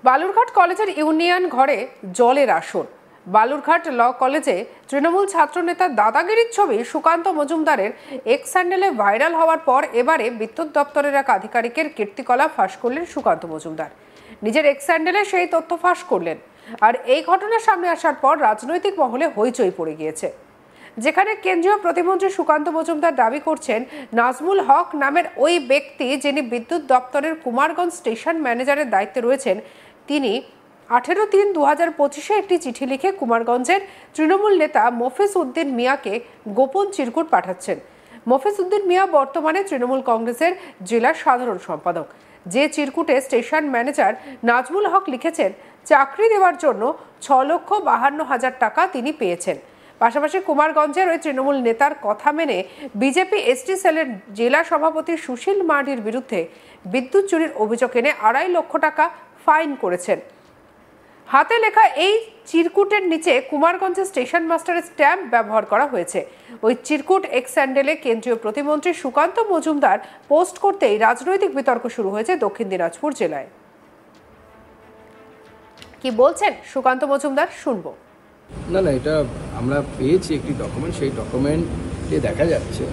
বালুরঘাট কলেজের ইউনিয়ন ঘরে জলের আসর। বালুরঘাট ল কলেজে তৃণমূল ছাত্রনেতা দাদাগিরির ছবি সুকান্ত মজুমদারের এক্স হ্যান্ডেলে ভাইরাল হওয়ার পর এবারে বিদ্যুৎ দপ্তরের এক আধিকারিকের কীর্তিকলাপ ফাঁস করলেন সুকান্ত মজুমদার। নিজের এক্স হ্যান্ডেলে সেই তথ্য ফাঁস করলেন। আর এই ঘটনা সামনে আসার পর রাজনৈতিক মহলে হইচই পড়ে গিয়েছে, যেখানে কেন্দ্রীয় প্রতিমন্ত্রী সুকান্ত মজুমদার দাবি করছেন নাজমুল হক নামের ওই ব্যক্তি, যিনি বিদ্যুৎ দপ্তরের কুমারগঞ্জ স্টেশন ম্যানেজারের দায়িত্বে রয়েছেন, তিনি 18-3-2025 একটি চিঠি লিখে কুমারগঞ্জের তৃণমূল নেতা মফিজ উদ্দিন মিয়াকে গোপন চিরকুট পাঠাচ্ছেন। মফিজ উদ্দিন মিয়া বর্তমানে তৃণমূল কংগ্রেসের জেলা সাধারণ সম্পাদক। যে চিরকুটে স্টেশন ম্যানেজার নাজমুল হক লিখেছেন চাকরি দেওয়ার জন্য 6,52,000 টাকা তিনি পেয়েছেন। পাশাপাশি কুমারগঞ্জের ওই তৃণমূল নেতার কথা মেনে বিজেপি এসটি সেলের জেলা সভাপতি সুশীল মার্ডির বিরুদ্ধে বিদ্যুৎ চুরির অভিযোগ এনে 2.5 লক্ষ টাকা ফাইন করেছেন। হাতে লেখা এই চিরকুটের নিচে কুমারগঞ্জের স্টেশন মাস্টারের স্ট্যাম্প ব্যবহার করা হয়েছে। ওই চিরকুট এক্স হ্যান্ডেলে কেন্দ্রীয় প্রতিমন্ত্রী সুকান্ত মজুমদার পোস্ট করতেই রাজনৈতিক বিতর্ক শুরু হয়েছে দক্ষিণ দিনাজপুর জেলায়। কি বলছেন সুকান্ত মজুমদার, শুনবো। না, এটা আমরা পেয়েছি একটি ডকুমেন্ট। সেই ডকুমেন্টে দেখা যাচ্ছে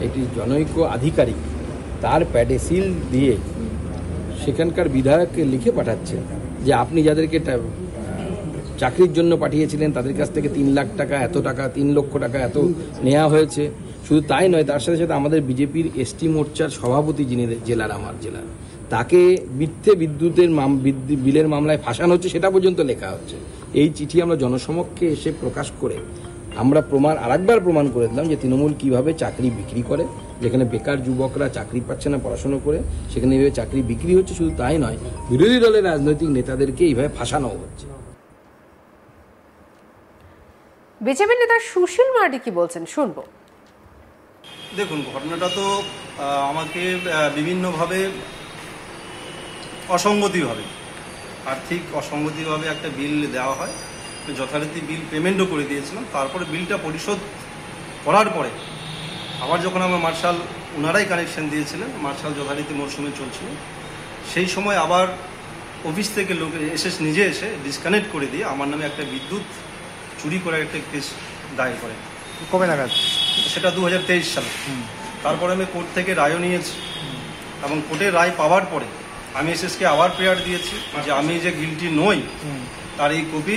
একটি জনৈক আধিকারিক তার প্যাডে সিল দিয়ে সেখানকার বিধায়ককে লিখে পাঠাচ্ছে যে আপনি যাদেরকে চাকরির জন্য পাঠিয়েছিলেন তাদের কাছ থেকে 3 লাখ টাকা, এত টাকা, 3 লক্ষ টাকা এত নেওয়া হয়েছে। শুধু তাই নয়, তার সাথে সাথে আমাদের বিজেপির এসটি মোর্চার সভাপতি, যিনি জেলার, আমার জেলার, তাকে মিথ্যে বিদ্যুতের বিলের মামলায় ফাঁসানো হচ্ছে, সেটা পর্যন্ত লেখা হচ্ছে। এই চিঠি আমরা জনসমক্ষে এসে প্রকাশ করে আমরা আরেকবার প্রমাণ করে দিলাম যে তৃণমূল কিভাবে চাকরি বিক্রি করে, যেখানে বেকার যুবকরা চাকরি পাচ্ছে না পড়াশোনা করে, সেখানে এইভাবে চাকরি বিক্রি হচ্ছে। শুধু তাই নয়, বিরোধী দলের রাজনৈতিক নেতাদেরকে এইভাবে ফাঁসানো হচ্ছে। বিজেপি নেতা সুশীল মার্ডি কি বলছেন, শুনবো। দেখুন, ঘটনাটা তো আমাকে বিভিন্নভাবে আর্থিক অসঙ্গতিভাবে একটা বিল দেওয়া হয়। যথারীতি বিল পেমেন্টও করে দিয়েছিলাম। তারপরে বিলটা পরিশোধ করার পরে আবার যখন আমার মার্শাল, ওনারাই কানেকশন দিয়েছিলেন, মার্শাল যথারীতি মরশুমে চলছিল, সেই সময় আবার অফিস থেকে লোক নিজে এসে ডিসকানেক্ট করে দিয়ে আমার নামে একটা বিদ্যুৎ চুরি করার একটা কেস দায়ের করে। কবে নাগাদ? সেটা 2023 সালে। তারপরে আমি কোর্ট থেকে রায়ও নিয়েছি এবং কোর্টের রায় পাওয়ার পরে আমি এসএসকে আবার প্রেয়ার দিয়েছি যে আমি যে গিলটি নই তার এই কপি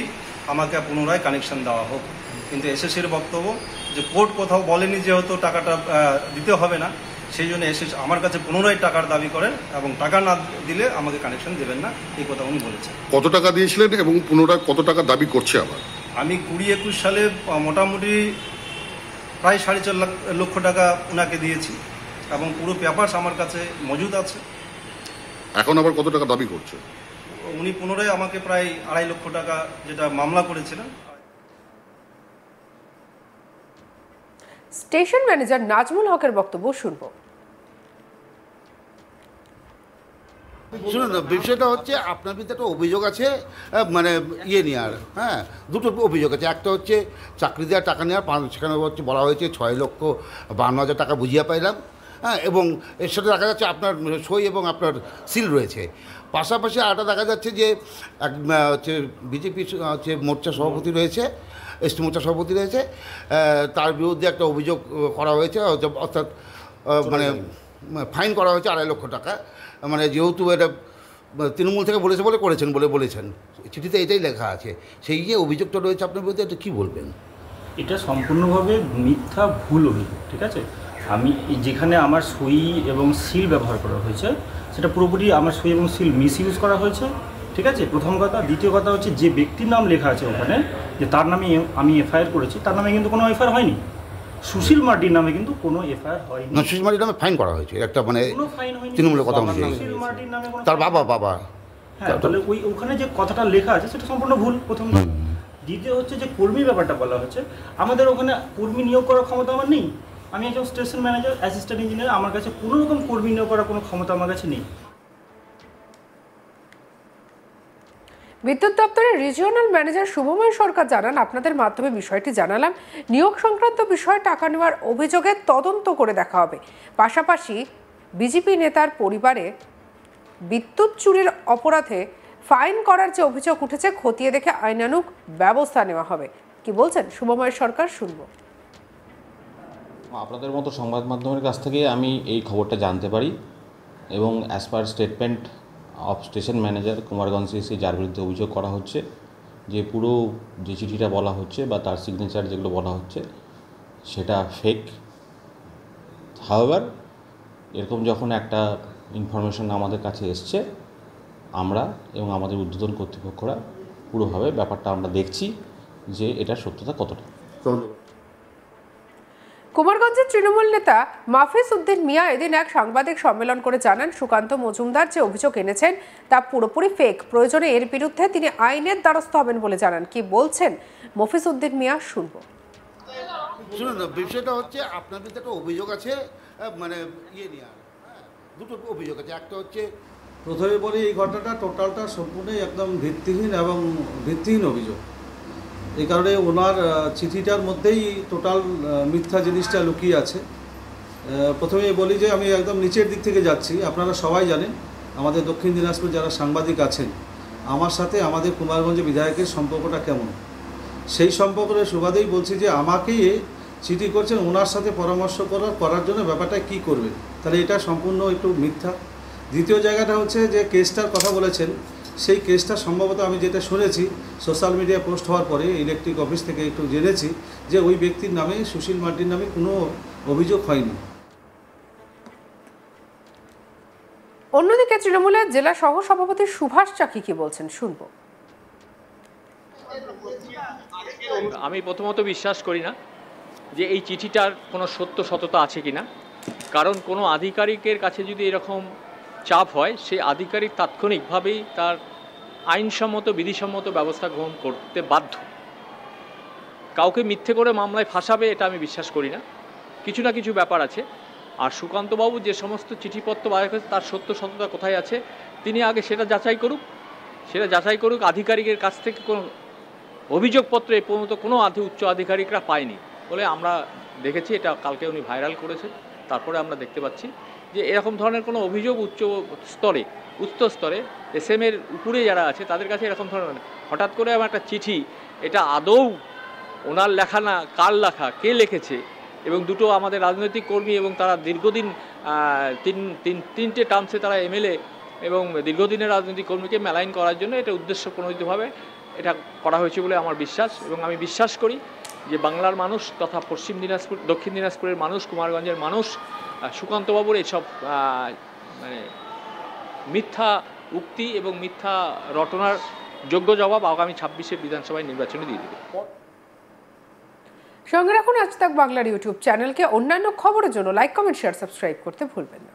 আমাকে পুনরায় কানেকশন দেওয়া হোক। কিন্তু এসএসের বক্তব্য যে কোর্ট কোথাও বলেনি যেহেতু টাকাটা দিতে হবে না, সেই জন্য এসএস আমার কাছে পুনরায় টাকার দাবি করেন এবং টাকা না দিলে আমাকে কানেকশন দেবেন না, এই কথা উনি বলেছেন। কত টাকা দিয়েছিলেন এবং পুনরায় কত টাকা দাবি করছে আবার? আমি 20-21 সালে মোটামুটি প্রায় 4.5 লক্ষ টাকা ওনাকে দিয়েছি এবং পুরো পেপারস আমার কাছে মজুদ আছে। এখন আবার কত টাকা দাবি করছে? উনি পুনরায় আমাকে প্রায় 2.5 লক্ষ টাকা, যেটা মামলা করেছিলেন। স্টেশন ম্যানেজার নাজমুল হকের বক্তব্য শুনবো। শুনুন, বিষয়টা হচ্ছে আপনার বিরুদ্ধে একটা অভিযোগ আছে, মানে নেওয়ার, দুটো অভিযোগ আছে। একটা হচ্ছে চাকরি দেওয়ার টাকা নেওয়ার, সেখানে হচ্ছে বলা হয়েছে 6,52,000 টাকা বুঝিয়ে পাইলাম, এবং এর সাথে দেখা যাচ্ছে আপনার সই এবং আপনার সিল রয়েছে। পাশাপাশি আরেকটা দেখা যাচ্ছে যে হচ্ছে বিজেপি হচ্ছে মোর্চা সভাপতি রয়েছে, এসটি মোর্চা সভাপতি রয়েছে, তার বিরুদ্ধে একটা অভিযোগ করা হয়েছে, অর্থাৎ মানে ফাইন করা হয়েছে 2.5 লক্ষ টাকা। মানে যেহেতু এটা তৃণমূল থেকে বলেছেন বলেছেন চিঠিতে এটাই লেখা আছে। সেই যে অভিযোগটা রয়েছে আপনার বিরুদ্ধে, এটা কী বলবেন? এটা সম্পূর্ণভাবে মিথ্যা, ভুল অভিযোগ। ঠিক আছে, আমি যেখানে আমার সই এবং সিল ব্যবহার করা হয়েছে, সেটা পুরোপুরি আমার সই এবং সিল মিসইউজ করা হয়েছে। ঠিক আছে, প্রথম কথা। দ্বিতীয় কথা হচ্ছে যে ব্যক্তির নাম লেখা আছে ওখানে, যে তার নামে আমি এফআইআর করেছি, তার নামে কিন্তু কোনো এফআইআর হয়নি। সুশীল মার্ডির নামে কিন্তু কোনো এফআইআর হয়নি। সুশীল মার্ডির নামে ফাইন করা হয়েছে একটা, মানে তৃণমূলের কথা অনুযায়ী তার বাবা। হ্যাঁ, তাহলে ওখানে যে কথাটা লেখা আছে সেটা সম্পূর্ণ ভুল, প্রথম। দ্বিতীয় হচ্ছে যে কর্মী ব্যাপারটা বলা হচ্ছে, আমাদের ওখানে কর্মী নিয়োগ করার ক্ষমতা আমার নেই। আমি একজন স্টেশন ম্যানেজার, অ্যাসিস্ট্যান্ট ইঞ্জিনিয়ার, আমার কাছে কোনো রকম কর্মী নিয়োগ করার কোনো ক্ষমতা আমার কাছে নেই। বিদ্যুৎ দপ্তরের রিজিওনাল ম্যানেজার শুভময় সরকার জানান, আপনাদের মাধ্যমে বিষয়টি জানালাম। নিয়োগ সংক্রান্ত বিষয়ে টাকা নেওয়ার অভিযোগে তদন্ত করে দেখা হবে। পাশাপাশি বিজেপি নেতার পরিবারে বিদ্যুৎ চুরির অপরাধে ফাইন করার যে অভিযোগ উঠেছে খতিয়ে দেখে আইনানুগ ব্যবস্থা নেওয়া হবে। কি বলছেন শুভময় সরকার, শুনবো। আপনাদের মতো সংবাদ মাধ্যমের কাছ থেকে আমি এই খবরটা জানতে পারি এবং as per statement of station manager Kumarganj CSC, যার বিরুদ্ধে অভিযোগ করা হচ্ছে যে পুরো যে চিঠিটা বলা হচ্ছে বা তার সিগনেচার যেগুলো বলা হচ্ছে সেটা ফেক। হাওয়েভার এরকম যখন একটা ইনফরমেশন আমাদের কাছে এসছে, আমরা এবং আমাদের ঊর্ধ্বতন কর্তৃপক্ষরা পুরোভাবে ব্যাপারটা আমরা দেখছি যে এটার সত্যতা কতটা। কুমারগঞ্জের তৃণমূল নেতা মাফিজ উদ্দিন মিয়া এদিন এক সাংবাদিক সম্মেলন করে জানান, সুকান্ত মজুমদার যে অভিযোগ এনেছেন তা পুরোপুরি ফেক। প্রয়োজনে এর বিরুদ্ধে তিনি আইনের দ্বারস্থ হবেন বলে জানান। কি বলছেন মফিজ উদ্দিন মিয়া, শুনবো। শুনুন না, বিষয়টা হচ্ছে আপনার বিরুদ্ধে একটা অভিযোগ আছে, মানে ইয়ে নিয়ে দুটো অভিযোগ আছে। একটা হচ্ছে, প্রথমে বলি এই ঘটনাটা টোটালটা সম্পূর্ণই একদম ভিত্তিহীন এবং ভিত্তিহীন অভিযোগ। এই কারণে ওনার চিঠিটার মধ্যেই টোটাল মিথ্যা জিনিসটা লুকিয়ে আছে। প্রথমেই বলি যে আমি একদম নিচের দিক থেকে যাচ্ছি। আপনারা সবাই জানেন আমাদের দক্ষিণ দিনাজপুর যারা সাংবাদিক আছেন, আমার সাথে আমাদের কুমারগঞ্জ বিধায়কের সম্পর্কটা কেমন, সেই সম্পর্কের সুবাদেই বলছি যে আমাকেই চিঠি করছেন ওনার সাথে পরামর্শ করার জন্য ব্যাপারটা কি করবেন, তাহলে এটা সম্পূর্ণ একটু মিথ্যা। দ্বিতীয় জায়গাটা হচ্ছে যে কেসটার কথা বলেছেন, সেই কেসটা সম্ভবত আমি যেটা শুনেছি সোশ্যাল মিডিয়ায় পোস্ট হওয়ার পরে ইলেকট্রিক অফিস থেকে একটু জেনেছি যে ওই ব্যক্তির নামে, সুশীল মার্টির নামে কোনো অভিযোগ হয়নি। অন্যদিকে তৃণমূলের জেলা সহ সভাপতি সুভাষ চাকি কি বলছেন, শুনবো। আমি প্রথমত বিশ্বাস করি না যে এই চিঠিটার কোনো সত্যতা আছে কিনা, কারণ কোনো আধিকারিকের কাছে যদি এরকম চাপ হয়, সেই আধিকারিক তাৎক্ষণিকভাবেই তার আইনসম্মত বিধিসম্মত ব্যবস্থা গ্রহণ করতে বাধ্য। কাউকে মিথ্যে করে মামলায় ফাঁসাবে এটা আমি বিশ্বাস করি না। কিছু না কিছু ব্যাপার আছে। আর সুকান্তবাবু যে সমস্ত চিঠিপত্র বার করেছে তার সত্যতা কোথায় আছে তিনি আগে সেটা যাচাই করুক। আধিকারিকের কাছ থেকে কোনো অভিযোগপত্র এ পর্যন্ত কোনো উচ্চ আধিকারিকরা পায়নি বলে আমরা দেখেছি। এটা কালকে উনি ভাইরাল করেছেন, তারপরে আমরা দেখতে পাচ্ছি যে এরকম ধরনের কোনো অভিযোগ উচ্চ স্তরে এসএমের উপরে যারা আছে তাদের কাছে এরকম ধরনের হঠাৎ করে আমার একটা চিঠি, এটা আদৌ ওনার লেখা না, কার লেখা, কে লিখেছে, এবং দুটো আমাদের রাজনৈতিক কর্মী এবং তারা দীর্ঘদিন তিনটে টার্মসে তারা এমএলএ এবং দীর্ঘদিনের রাজনৈতিক কর্মীকে মেলাইন করার জন্য এটা উদ্দেশ্য প্রণোদিতভাবে এটা করা হয়েছে বলে আমার বিশ্বাস। এবং আমি বিশ্বাস করি যে বাংলার মানুষ তথা দক্ষিণ দিনাজপুরের মানুষ, কুমারগঞ্জের মানুষ সুকান্তবাবুর এইসব মানে মিথ্যা উক্তি এবং মিথ্যা রটনার যোগ্য জবাব আগামী 26-এর বিধানসভায় নির্বাচনে দিয়ে দেবে। সঙ্গে রাখুন আজ তাক বাংলার ইউটিউব চ্যানেলকে। অন্যান্য খবরের জন্য লাইক, কমেন্ট, শেয়ার, সাবস্ক্রাইব করতে ভুলবেন না।